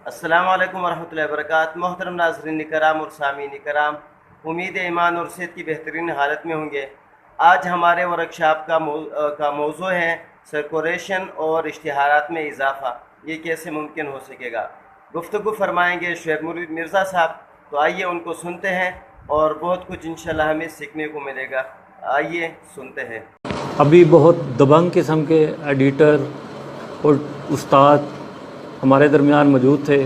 अस्सलाम वालेकुम वरहमतुल्लाहि वबरकातुहू। मोहतरम नाज़रीन कराम और सामीन कराम, उम्मीद है ईमान और सेहत की बेहतरीन हालत में होंगे। आज हमारे वर्कशॉप का मौजू है सर्कुलेशन और इश्तिहारात में इजाफ़ा, ये कैसे मुमकिन हो सकेगा। गुफ्तगू फरमाएंगे शुएब मिर्ज़ा साहब। तो आइए उनको सुनते हैं और बहुत कुछ इंशाल्लाह हमें सीखने को मिलेगा। आइए सुनते हैं। अभी बहुत दबंग किस्म के एडिटर और उस्ताद हमारे दरमियान मौजूद थे।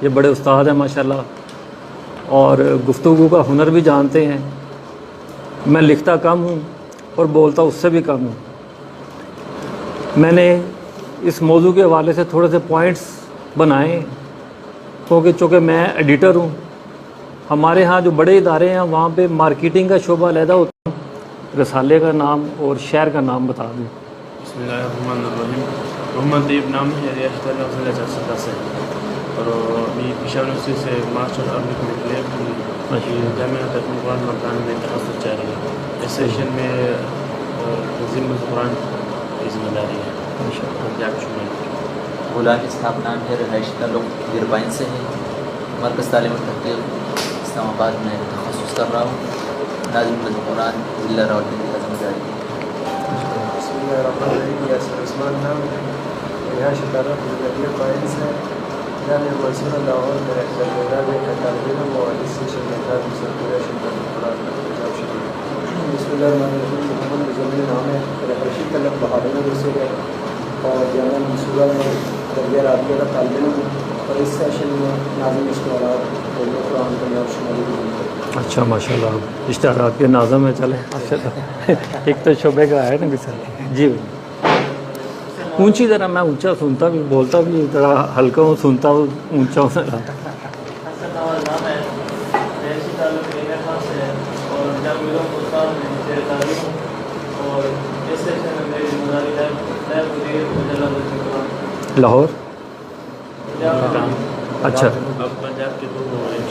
ये बड़े उस्ताद हैं माशाल्लाह और गुफ्तगू का हुनर भी जानते हैं। मैं लिखता कम हूँ और बोलता उससे भी कम हूँ। मैंने इस मौजू के हवाले से थोड़े से पॉइंट्स बनाए क्योंकि चूँकि मैं एडिटर हूँ। हमारे यहाँ जो बड़े इदारे हैं वहाँ पे मार्केटिंग का शोबा अलहदा होता है। रसाले का नाम और शहर का नाम बता दूँ। मोहम्मद तैयब नाम है, रियासत से और मी पेशावर यूनिवर्सिटी से मास्टर अरबिक में क्लियर जामिया तकमील कुरान मकान में तखस्सुस जारी है। इस सेशन में तंज़ीमुल कुरान की जिम्मेदारी है। गुलाम इसहाक़ नाम है, रिहायशी ताल्लुक़ गिरबाइन से है। मरकज़ तालीम और तहक़ीक़ इस्लामाबाद में तखस्सुस कर रहा हूँ। नाज़िमुल कुरान ज़िला रावलपिंडी का जिम्मेदारी है। रिहायशी ताल्लुक़ गिरबाइन से जामिया मंसूरा लाहौर में तालिब इल्म और इस सेशन में सर्कुलेशन का कुरान मोहम्मद ज़मीन नाम है, रिहायशी ताल्लुक़ बहादुर से है और जामिया मंसूरा में दर्जा राबिया का तालिब इल्म और इस सेशन में नाज़िम इश्तिहारात कुरान का नाम शुमारी भी है। अच्छा माशाल्लाह, इश्तिहारात के नाज़म में चले माशाल्लाह। एक तो शोबे का है ना किसान जी। ऊंची तरह मैं ऊंचा सुनता भी, बोलता भी थोड़ा हल्का हूँ, सुनता हूँ ऊंचा हूँ। लाहौर अच्छा पंजाब के दो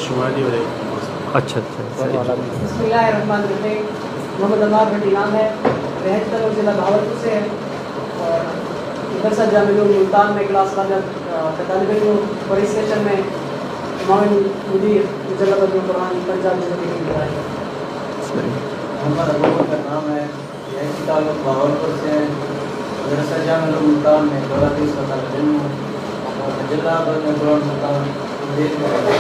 शुमाली और एक अच्छा अच्छा। मोहम्मद अनवार भट्टी नाम है, रिहायशी ताल्लुक़ ज़िला भावलपुर से है और मदरसा जामिया मुल्तान में क्लास का तालिब इल्म और इस सेशन में इमाम मुदीर ज़िला कुरान पंजाब में मोहम्मद अबूबकर का नाम है, रिहायशी ताल्लुक़ भावलपुर से है। मदरसा जामिया मुल्तान में दौरा 30 का तालिब इल्म और ज़िला कुरान मुल्तान मुदीर नाम है।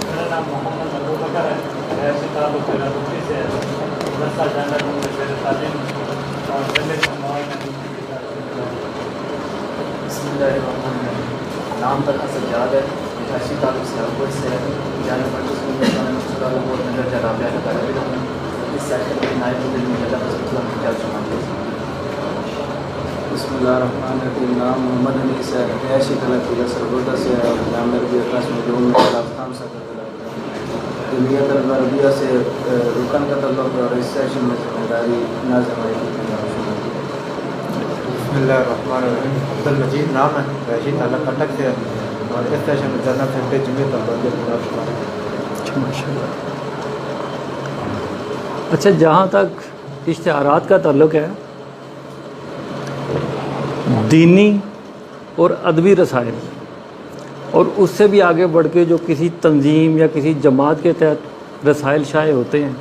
मेरा नाम मोहम्मद अबूबकर है, रिहायशी ताल्लुक़ गिरबाइन से है। मदरसा जामिया तालीम और नाम तलहा सज्जाद है, रिहायशी ताल्लुक़ सियालकोट से है। जामिया मंसूरा लाहौर में दर्जा राबिया का तालिब इल्म इस सेशन में नायब मुदीर में बिस्मिल्लाहिर्रहमानिर्रहीम। नाम मोहम्मद अनीस है, रिहायशी ताल्लुक़ ज़िला सरगोदा से है। जामिया रबिया क़ासिम में खिलाफ़ रबिया से रुकन का तल्लुक़ और इस सेशन में जिम्मेदारी नाज़िम है। बिस्मिल्लाहिर्रहमानिर्रहीम। अब्दुल मजीद नाम है, रिहायशी ताल्लुक़ कटक से है और इस सेशन में जनरल सेक्रेटरी जमीयत माशाल्लाह। अच्छा, जहाँ तक इश्तिहारात का ताल्लुक़ है, दीनी और अदबी रसायल और उससे भी आगे बढ़ के जो किसी तंजीम या किसी जमात के तहत रसायल शाये होते हैं,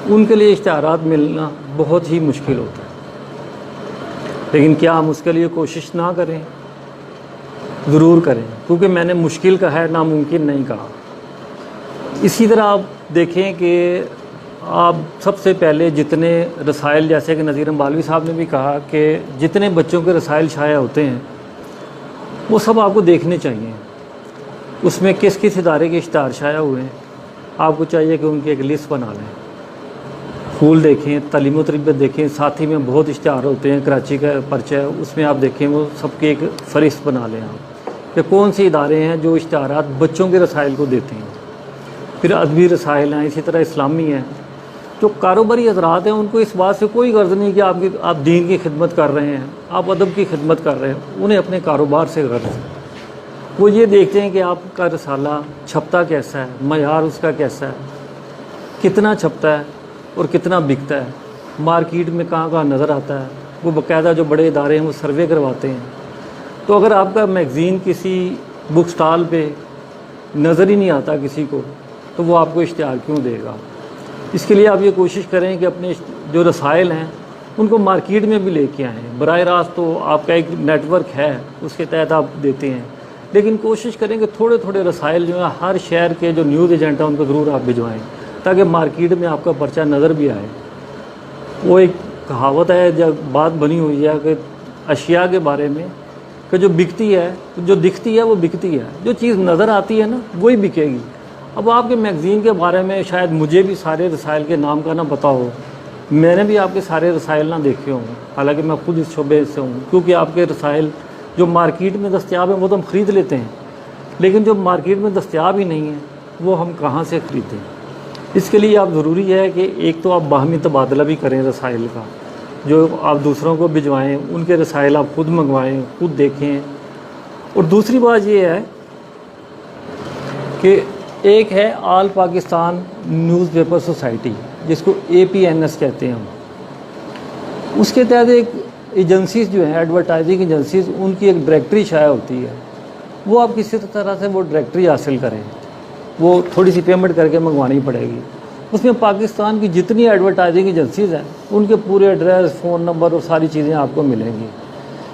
उनके लिए इश्तिहारात मिलना बहुत ही मुश्किल होता है। लेकिन क्या हम उसके लिए कोशिश ना करें? ज़रूर करें, क्योंकि मैंने मुश्किल का है, नामुमकिन नहीं कहा। इसी तरह आप देखें कि आप सबसे पहले जितने रसायल, जैसे कि नज़ीर अम्बालवी साहब ने भी कहा कि जितने बच्चों के रसायल शाया होते हैं वो सब आपको देखने चाहिए। उसमें किस किस इदारे के इश्तिहार शाया हुए हैं, आपको चाहिए कि उनकी एक लिस्ट बना लें। फूल देखें, तालीम व तरबियत देखें, साथ ही में बहुत इश्तिहार होते हैं। कराची का पर्चा है, उसमें आप देखें, वो सबकी एक फ़हरिस्त बना लें आप कि कौन से इदारे हैं जो इश्तिहारात बच्चों के रसायल को देते हैं। फिर अदबी रसायल हैं, इसी तरह इस्लामी हैं, जो कारोबारी हजरात हैं उनको इस बात से कोई गर्ज नहीं कि आप दीन की खिदमत कर रहे हैं, आप अदब की खिदमत कर रहे हैं। उन्हें अपने कारोबार से गर्ज है। वो ये देखते हैं कि आपका रसाला छपता कैसा है, मयार उसका कैसा है, कितना छपता है और कितना बिकता है, मार्केट में कहाँ कहाँ नज़र आता है। वो बाकायदा जो बड़े इदारे हैं वो सर्वे करवाते हैं। तो अगर आपका मैगज़ीन किसी बुक स्टॉल पे नज़र ही नहीं आता किसी को, तो वो आपको इश्तिहार क्यों देगा। इसके लिए आप ये कोशिश करें कि अपने जो रसायल हैं उनको मार्केट में भी लेके आएँ। बराह रास्त तो आपका एक नेटवर्क है, उसके तहत आप देते हैं, लेकिन कोशिश करें कि थोड़े थोड़े रसायल जो है हर शहर के जो न्यूज़ एजेंट हैं उनको ज़रूर आप भिजवाएँ, ताकि मार्केट में आपका पर्चा नज़र भी आए। वो एक कहावत है, जब बात बनी हुई है कि अशिया के बारे में कि जो बिकती है, जो दिखती है वो बिकती है, जो चीज़ नज़र आती है ना वही बिकेगी। अब आपके मैगज़ीन के बारे में शायद मुझे भी सारे रसायल के नाम का ना पता हो, मैंने भी आपके सारे रसायल ना देखे हों, हालांकि मैं खुद इस शोबे से हूँ, क्योंकि आपके रसायल जो मार्केट में दस्तयाब हैं वो तो हम ख़रीद लेते हैं, लेकिन जो मार्केट में दस्तयाब ही नहीं है वो हम कहाँ से ख़रीदें। इसके लिए आप ज़रूरी है कि एक तो आप बाहमी तबादला भी करें रसायल का, जो आप दूसरों को भिजवाएँ, उनके रसायल आप खुद मंगवाएँ, खुद देखें। और दूसरी बात ये है कि एक है आल पाकिस्तान न्यूज़पेपर सोसाइटी, जिसको APNS कहते हैं हम। उसके तहत एक एजेंसीज़ जो हैं, एडवर्टाइजिंग एजेंसीज़, उनकी एक डायरेक्टरी शाया होती है। वो आप किसी तरह से वो डायरेक्टरी हासिल करें, वो थोड़ी सी पेमेंट करके मंगवानी पड़ेगी। उसमें पाकिस्तान की जितनी एडवर्टाइजिंग एजेंसीज़ हैं उनके पूरे एड्रेस, फ़ोन नंबर और सारी चीज़ें आपको मिलेंगी।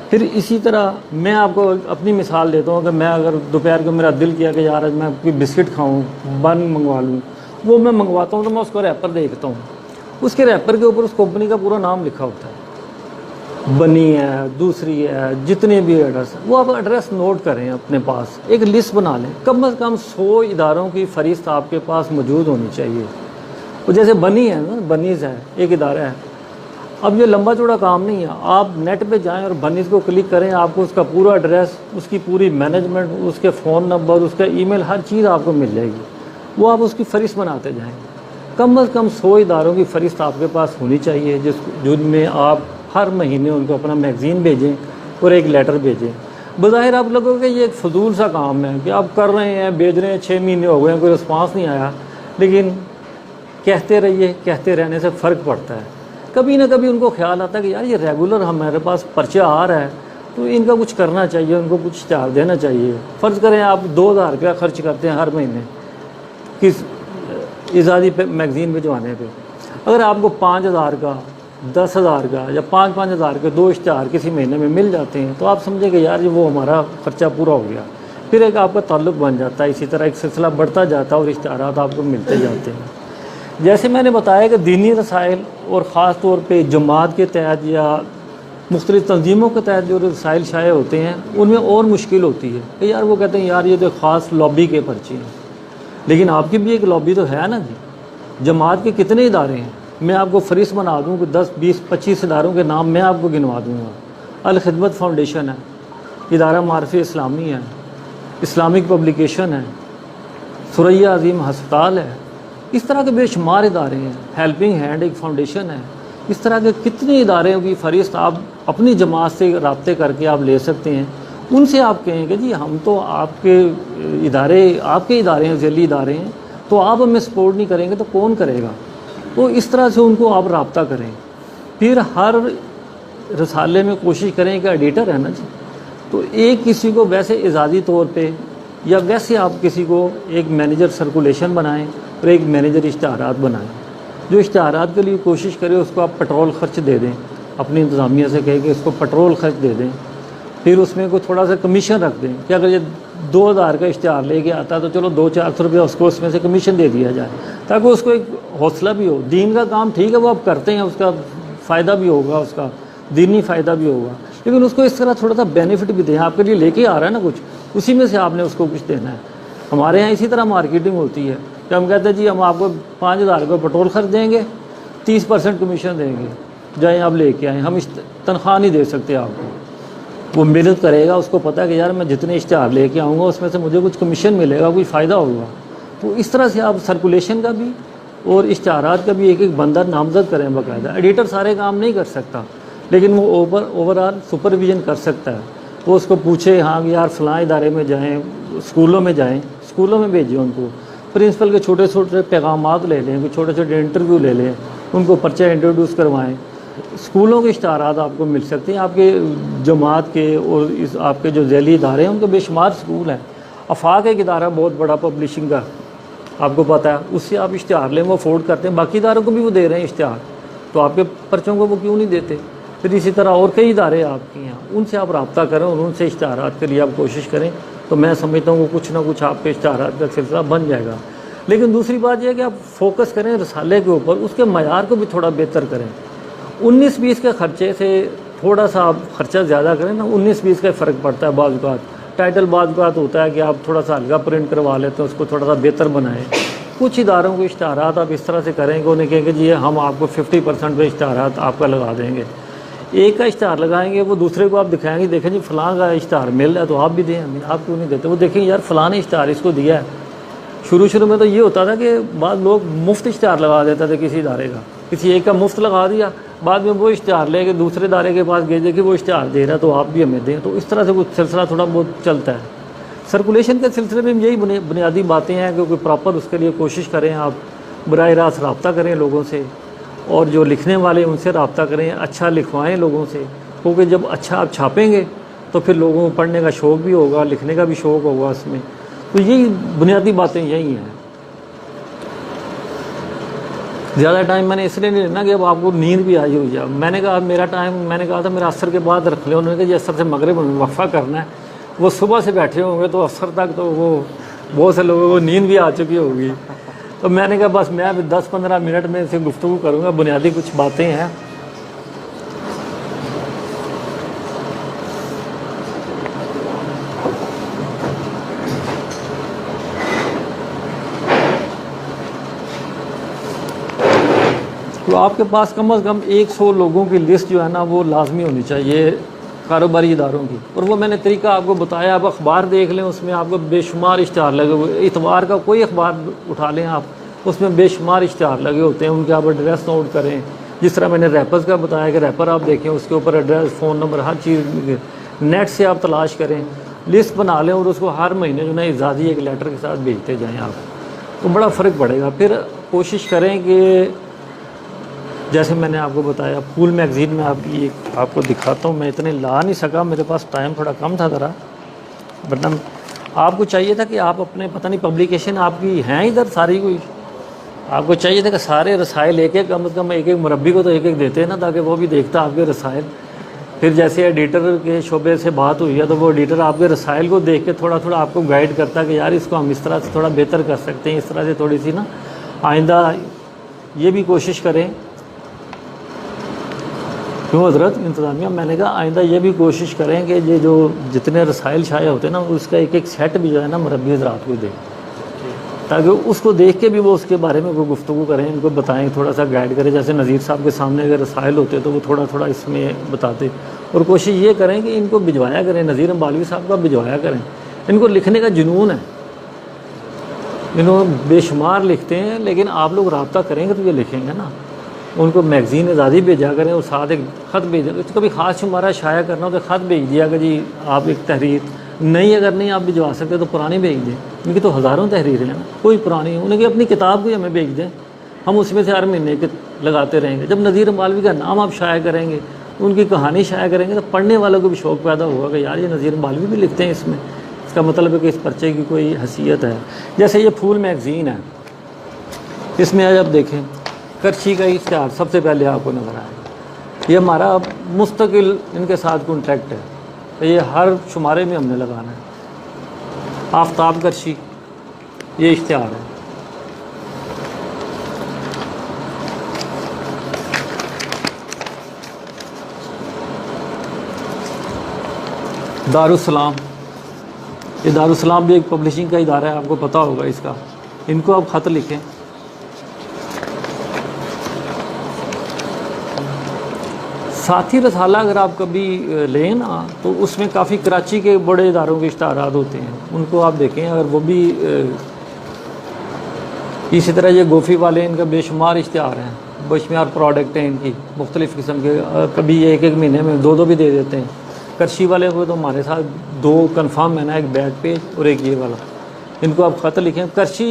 फिर इसी तरह मैं आपको अपनी मिसाल देता हूँ कि मैं अगर दोपहर को मेरा दिल किया कि यार आज मैं कोई बिस्किट खाऊँ, बन मंगवा लूँ, वो मैं मंगवाता हूँ तो मैं उसको रैपर देखता हूँ, उसके रैपर के ऊपर उस कंपनी का पूरा नाम लिखा होता है, बनी है, दूसरी है, जितने भी एड्रेस हैं वो आप एड्रेस नोट करें, अपने पास एक लिस्ट बना लें। कम से कम 100 इदारों की फ़हरिस्त आपके पास मौजूद होनी चाहिए। वो जैसे बनी है ना, बनीज़ है एक इदारा है। अब ये लंबा चौड़ा काम नहीं है, आप नेट पे जाएं और बनीज़ को क्लिक करें, आपको उसका पूरा एड्रेस, उसकी पूरी मैनेजमेंट, उसके फ़ोन नंबर, उसका ईमेल, हर चीज़ आपको मिल जाएगी। वो आप उसकी फ़हरिस्त बनाते जाएं। कम से कम 100 इदारों की फ़हरिस्त आपके पास होनी चाहिए, जिनमें आप हर महीने उनको अपना मैगज़ीन भेजें और एक लेटर भेजें। बज़ाहिर आप लोगों के ये एक फजूल सा काम है कि आप कर रहे हैं, भेज रहे हैं, 6 महीने हो गए हैं, कोई रिस्पांस नहीं आया, लेकिन कहते रहिए, कहते रहने से फ़र्क पड़ता है। कभी ना कभी उनको ख्याल आता है कि यार ये रेगुलर हमारे पास पर्चा आ रहा है, तो इनका कुछ करना चाहिए, उनको कुछ इश्तिहार देना चाहिए। फ़र्ज़ करें आप 2000 रुपया खर्च करते हैं हर महीने किस इजाज़ी पे मैगज़ीन भिजवाने पे, अगर आपको 5000 का, 10,000 का या 5-5 हज़ार के 2 इश्तिहार किसी महीने में मिल जाते हैं, तो आप समझें कि यार ये वो हमारा ख़र्चा पूरा हो गया। फिर एक आपका ताल्लुक़ बन जाता है, इसी तरह एक सिलसिला बढ़ता जाता है और इश्तिहारात आपको मिलते जाते हैं। जैसे मैंने बताया कि दीनी रसायल और ख़ास तौर पे जमात के तहत या मुख्तलिफ़ तंजीमों के तहत जो रसायल शाये होते हैं, उनमें और मुश्किल होती है कि यार वो कहते हैं यार ये तो ख़ास लॉबी के पर्चे हैं, लेकिन आपकी भी एक लॉबी तो है ना जी। जमात के कितने इदारे हैं, मैं आपको फ़हरिस्त बना दूँ कि 10, 20, 25 इदारों के नाम मैं आपको गिनवा दूँगा। अल खिदमत फाउंडेशन है, इदारा मारफ़ इस्लामी है, इस्लामिक पब्लिकेशन है, सुरैया अज़ीम हस्पताल है, इस तरह के बेशुमार इदारे हैं, हेल्पिंग हैंड एक फ़ाउंडेशन है। इस तरह के कितने इदारों की फ़हरिस्त आप अपनी जमात से रब्ते करके आप ले सकते हैं। उनसे आप कहें कि जी हम तो आपके इदारे हैं, ज़ैली इदारे हैं, तो आप हमें सपोर्ट नहीं करेंगे तो कौन करेगा। तो इस तरह से उनको आप रब्ता करें। फिर हर रसाले में कोशिश करें कि एडिटर है ना जी, तो एक किसी को वैसे इजाज़ी तौर पे या वैसे आप किसी को एक मैनेजर सर्कुलेशन बनाएं और एक मैनेजर इश्तिहारात बनाएं। जो इश्तिहारात के लिए कोशिश करे उसको आप पेट्रोल ख़र्च दे दें, अपनी इंतज़ामिया से कह के उसको पेट्रोल ख़र्च दे दें। फिर उसमें कोई थोड़ा सा कमीशन रख दें कि अगर ये 2000 का इश्तिहार लेके आता तो चलो 200-400 रुपया उसको उसमें से कमीशन दे दिया जाए, ताकि उसको एक हौसला भी हो। दीन का काम ठीक है वो आप करते हैं, उसका फ़ायदा भी होगा, उसका दीनी फ़ायदा भी होगा, लेकिन उसको इस तरह थोड़ा सा बेनिफिट भी दें। आपके लिए लेके आ रहा है ना कुछ, उसी में से आपने उसको कुछ देना है। हमारे यहाँ इसी तरह मार्केटिंग होती है कि हम कहते हैं जी हम आपको 5000 का पेट्रोल खर्च देंगे, 30% कमीशन देंगे, जाएँ आप लेके आएँ, हम तनख्वाह नहीं दे सकते आपको। वो मेहनत करेगा, उसको पता है कि यार मैं जितने इश्तिहार लेके आऊँगा उसमें से मुझे कुछ कमीशन मिलेगा, कुछ फ़ायदा होगा। तो इस तरह से आप सर्कुलेशन का भी और इश्तहारात का भी एक एक बंदा नामजद करें बाकायदा। एडिटर सारे काम नहीं कर सकता, लेकिन वो ओवरऑल सुपरविज़न कर सकता है। वो उसको पूछे हाँ कि यार फ़लाँ इदारे में जाएँ, स्कूलों में जाएँ, स्कूलों में भेजें उनको, प्रिंसिपल के छोटे छोटे पैगामात ले लें, छोटे छोटे इंटरव्यू ले लें, उनको पर्चा इंट्रोड्यूस करवाएं। स्कूलों के इश्तहारात आपको मिल सकते हैं, आपके जमात के और इस आपके जो ज़ैली इदारे हैं उनके बेशुमार स्कूल हैं। आफाक एक इदारा बहुत बड़ा पब्लिशिंग का, आपको पता है, उससे आप इश्तहार लें, वो अफोर्ड करते हैं, बाकी इदारों को भी वो दे रहे हैं इश्तहार, तो आपके पर्चों को वो क्यों नहीं देते। फिर इसी तरह और कई इदारे आपके यहाँ, उनसे आप रब्ता करें और उनसे इश्तहारात के लिए आप कोशिश करें, तो मैं समझता हूँ कुछ ना कुछ आपके इश्तहारात का सिलसिला बन जाएगा। लेकिन दूसरी बात यह है कि आप फोकस करें रसाले के ऊपर, उसके मयार को भी थोड़ा बेहतर करें। 19-20 के ख़र्चे से थोड़ा सा आप ख़र्चा ज़्यादा करें ना, 19-20 का फ़र्क पड़ता है। बाज़ औक़ात टाइटल बाज़ औक़ात होता है कि आप थोड़ा सा हल्का प्रिंट करवा लेते हैं, उसको थोड़ा सा बेहतर बनाएं। कुछ इदारों को इश्तहारात आप इस तरह से करें कि उन्हें कहेंगे जी हम आपको 50% पे इश्तहारात आपका लगा देंगे। एक का इश्तहार लगाएंगे, वो दूसरे को आप दिखाएंगे, देखें जी फ़लाँ का इश्तहार मिल रहा है तो आप भी दें, हमें आप क्यों नहीं देते। वो देखेंगे यार फ़लाँ ने इश्तहार इसको दिया है। शुरू में तो ये होता था कि बाद लोग मुफ्त इश्तहार लगा देते थे किसी इदारे का, किसी एक का मुफ्त लगा दिया, बाद में वो इश्तहार लेके दूसरे इदारे के पास गए कि वो इश्तहार दे रहा है तो आप भी हमें दें। तो इस तरह से कुछ सिलसिला थोड़ा बहुत चलता है। सर्कुलेशन के सिलसिले में यही बुनियादी बातें हैं, क्योंकि प्रॉपर उसके लिए कोशिश करें, आप बराह रास्त रब्ता करें लोगों से, और जो लिखने वाले उनसे रब्ता करें, अच्छा लिखवाएँ लोगों से, क्योंकि जब अच्छा आप छापेंगे तो फिर लोगों को पढ़ने का शौक़ भी होगा, लिखने का भी शौक़ होगा उसमें। तो यही बुनियादी बातें यही हैं। ज़्यादा टाइम मैंने इसलिए नहीं लेना कि अब आपको नींद भी आई हुई है। मैंने कहा मेरा टाइम, मैंने कहा था मेरा असर के बाद रख ले, उन्होंने कहा जी असर से मगरिब में वफ़ा करना है। वो सुबह से बैठे होंगे तो असर तक तो वो बहुत से लोगों को नींद भी आ चुकी होगी। तो मैंने कहा बस मैं अभी 10-15 मिनट में इसे गुफ्तगू करूँगा, बुनियादी कुछ बातें हैं। तो आपके पास कम से कम 100 लोगों की लिस्ट जो है ना वो लाजमी होनी चाहिए कारोबारी इदारों की। और वो मैंने तरीका आपको बताया। आप अखबार देख लें, उसमें आपको बेशुमार इश्तहार लगे हुए, इतवार का कोई अखबार उठा लें आप, उसमें बेशुमार इश्तहार लगे होते हैं, उनके आप एड्रेस नोट करें। जिस तरह मैंने रैपर्स का बताया कि रैपर आप देखें, उसके ऊपर एड्रेस, फ़ोन नंबर, हर चीज़ नेट से आप तलाश करें, लिस्ट बना लें और उसको हर महीने जो ना इजाज़ी एक लेटर के साथ भेजते जाएँ आप, तो बड़ा फ़र्क पड़ेगा। फिर कोशिश करें कि जैसे मैंने आपको बताया फूल मैगज़ीन में आपकी एक आपको दिखाता हूँ। मैं इतने ला नहीं सका, मेरे पास टाइम थोड़ा कम था ज़रा, वरना आपको चाहिए था कि आप अपने, पता नहीं पब्लिकेशन आपकी हैं इधर सारी कोई, आपको चाहिए था कि सारे रसायल एक एक कम से कम एक एक मुरब्बी को तो एक एक देते हैं ना, ताकि वो भी देखता आपके रसायल। फिर जैसे एडिटर के शोबे से बात हुई है तो वो एडिटर आपके रसायल को देख के थोड़ा थोड़ा आपको गाइड करता है कि यार इसको हम इस तरह से थोड़ा बेहतर कर सकते हैं, इस तरह से थोड़ी सी ना आइंदा ये भी कोशिश करें। क्यों हज़रत इंतज़ामिया, मैंने कहा आइंदा ये भी कोशिश करें कि ये जो जितने रसायल शाया होते हैं ना, उसका एक एक सेट भी जो है ना मुरब्बी हज़रात को दें, ताकि उसको देख के भी वो उसके बारे में वो गुफ्तगू करें, इनको बताएं, थोड़ा सा गाइड करें। जैसे नज़ीर साहब के सामने अगर रसायल होते तो वो थोड़ा थोड़ा इसमें बताते। और कोशिश ये करें कि इनको भिजवाया करें, नज़ीर अम्बालवी साहब का भिजवाया करें। इनको लिखने का जुनून है, इन्होंने बेशुमार लिखते हैं, लेकिन आप लोग रब्ता करेंगे तो ये लिखेंगे ना। उनको मैगज़ीन आज़ादी भेजा करें और साथ एक ख़त भेज दें। तो कभी ख़ास शुमारा शाया करना हो तो ख़त भेज दिया कि जी आप एक तहरीर नहीं, अगर नहीं आप भिजवा सकते तो पुरानी भेज दें। उनकी तो हज़ारों तहरीरें हैं ना, कोई पुरानी, उनकी अपनी किताब भी हमें भेज दें, हम उसमें से हर महीने के लगाते रहेंगे। जब नज़ीर अम्बालवी का नाम आप शाया करेंगे, उनकी कहानी शाया करेंगे, तो पढ़ने वालों को भी शौक़ पैदा होगा कि यार ये नज़ीर अम्बालवी भी लिखते हैं इसमें, इसका मतलब है कि इस पर्चे की कोई हैसियत है। जैसे ये फूल मैगज़ीन है, इसमें आज आप देखें करची का इश्तहार सबसे पहले आपको नज़र आएगा। ये हमारा मुस्तकिल इनके साथ कॉन्ट्रैक्ट है, तो ये हर शुमारे में हमने लगाना है। आफ्ताब करची ये इश्तहार है। दारुस्सलाम, ये दारुस्सलाम भी एक पब्लिशिंग का इदारा है, आपको पता होगा इसका। इनको आप ख़त लिखें। साथी रसाला अगर आप कभी लें ना, तो उसमें काफ़ी कराची के बड़े इदारों के इश्तहारात होते हैं, उनको आप देखें। अगर वो भी इसी तरह ये गोफ़ी वाले, इनका बेशुमार इश्तिहार हैं, बेशुमार प्रोडक्ट हैं इनकी मुख्तलिफ़ किस्म के, कभी एक एक महीने में दो दो भी दे देते हैं। करशी वाले को तो हमारे साथ दो कंफर्म है ना, एक बैक पेज और एक ये वाला। इनको आप ख़त लिखें,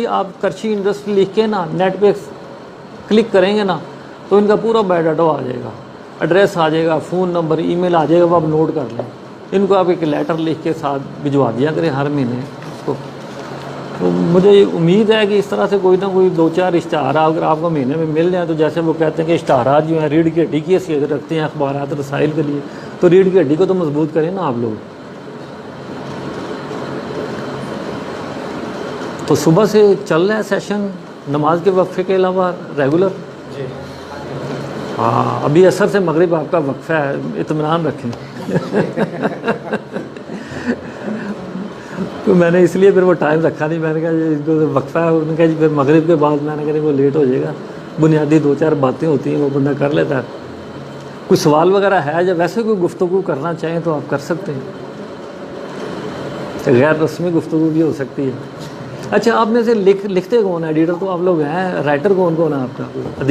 आप करशी इंडस्ट्री लिख के ना नेट पे क्लिक करेंगे ना तो इनका पूरा बायोडाटा आ जाएगा, एड्रेस आ जाएगा, फ़ोन नंबर, ईमेल आ जाएगा, वो आप नोट कर लें। इनको आप एक लेटर लिख के साथ भिजवा दिया करें हर महीने उसको। तो मुझे उम्मीद है कि इस तरह से कोई ना कोई 2-4 इश्तहार अगर आपको महीने में मिल जाए, तो जैसे वो कहते हैं कि इश्तहार जो हैं रीढ़ की हड्डी की हैसियत रखते हैं अखबारात रसाइल के लिए, तो रीढ़ की हड्डी को तो मजबूत करें ना आप लोग। तो सुबह से चल रहा है सेशन नमाज के वक्फे के अलावा रेगुलर? जी हाँ, अभी असर से मगरिब आपका वक्फा है, इत्मीनान रखें। तो मैंने इसलिए फिर वो टाइम रखा नहीं, मैंने कहा इनको वक्फा है, उन्होंने कहा जी फिर मगरिब के बाद, मैंने कहा वो लेट हो जाएगा, बुनियादी 2-4 बातें होती हैं वो बंदा कर लेता है। कोई सवाल वगैरह है या वैसे कोई गुफ्तगू करना चाहें तो आप कर सकते हैं, गैर रस्मी गुफ्तगू भी हो सकती है। अच्छा, आप में से लिखते कौन है? एडिटर तो आप लोग हैं, राइटर कौन कौन है आपका?